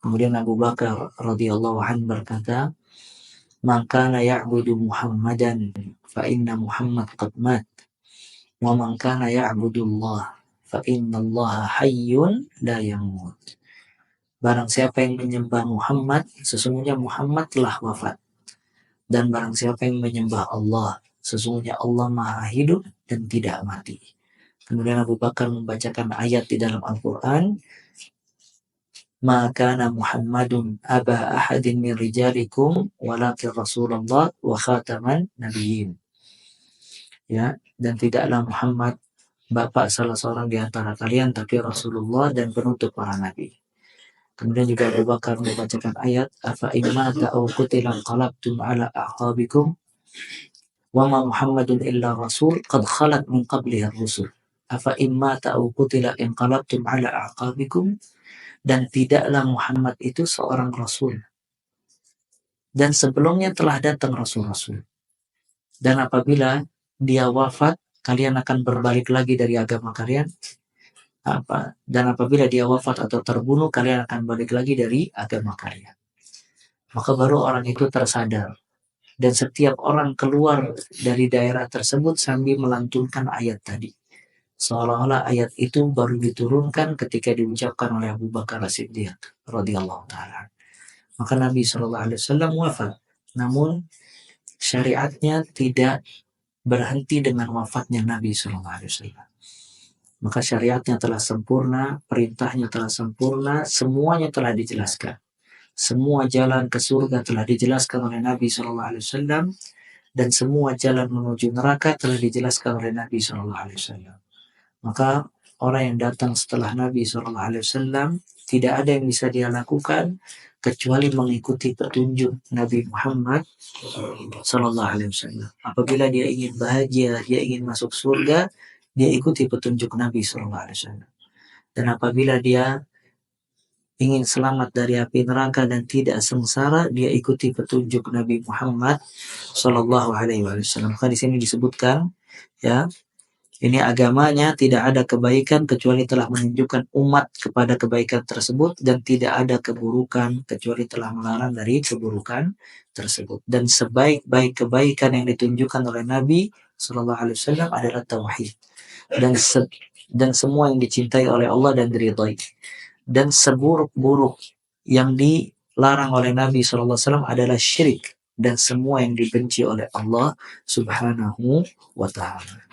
Kemudian Abu Bakar radhiyallahu anhu berkata, "Man kana ya'budu Muhammadan fa inna Muhammad qad mat, wa man kana ya'budu Allah fa inna Allah hayyun la yamut." Barang siapa yang menyembah Muhammad, sesungguhnya Muhammad telah wafat. Dan barang siapa yang menyembah Allah, sesungguhnya Allah Maha Hidup dan tidak mati. Kemudian Abu Bakar membacakan ayat di dalam Al-Quran, "Ma kana Muhammadun aba ahadin min rijalikum walakin Rasulullah wa khataman nabiyyin." Ya, dan tidaklah Muhammad bapak salah seorang di antara kalian, tapi Rasulullah dan penutup para nabi. Kemudian juga Abu Bakar membacakan ayat, "Afa imata aw qutila qalabtum ala a'qabikum wa ma Muhammadun illa rasul qad khalat min qablihi ar-rusul. Afa imata aw qutila inqalabtum ala a'qabikum." Dan tidaklah Muhammad itu seorang rasul, dan sebelumnya telah datang rasul-rasul. Dan apabila dia wafat, kalian akan berbalik lagi dari agama kalian. Dan apabila dia wafat atau terbunuh, kalian akan balik lagi dari agama kalian. Maka baru orang itu tersadar. Dan setiap orang keluar dari daerah tersebut sambil melantunkan ayat tadi. Seolah-olah ayat itu baru diturunkan ketika diucapkan oleh Abu Bakar As-Siddiq radhiyallahu ta'ala. Maka Nabi SAW wafat. Namun syariatnya tidak berhenti dengan wafatnya Nabi SAW. Maka syariatnya telah sempurna, perintahnya telah sempurna, semuanya telah dijelaskan. Semua jalan ke surga telah dijelaskan oleh Nabi SAW, dan semua jalan menuju neraka telah dijelaskan oleh Nabi SAW. Maka orang yang datang setelah Nabi SAW tidak ada yang bisa dia lakukan kecuali mengikuti petunjuk Nabi Muhammad SAW. Apabila dia ingin bahagia, dia ingin masuk surga, dia ikuti petunjuk Nabi SAW. Dan apabila dia ingin selamat dari api neraka dan tidak sengsara, dia ikuti petunjuk Nabi Muhammad SAW. Maka di sini disebutkan, ya, ini agamanya tidak ada kebaikan kecuali telah menunjukkan umat kepada kebaikan tersebut, dan tidak ada keburukan kecuali telah melarang dari keburukan tersebut. Dan sebaik-baik kebaikan yang ditunjukkan oleh Nabi SAW adalah tauhid. Dan semua yang dicintai oleh Allah dan diridhai. Dan seburuk-buruk yang dilarang oleh Nabi SAW adalah syirik. Dan semua yang dibenci oleh Allah Subhanahu wa ta'ala.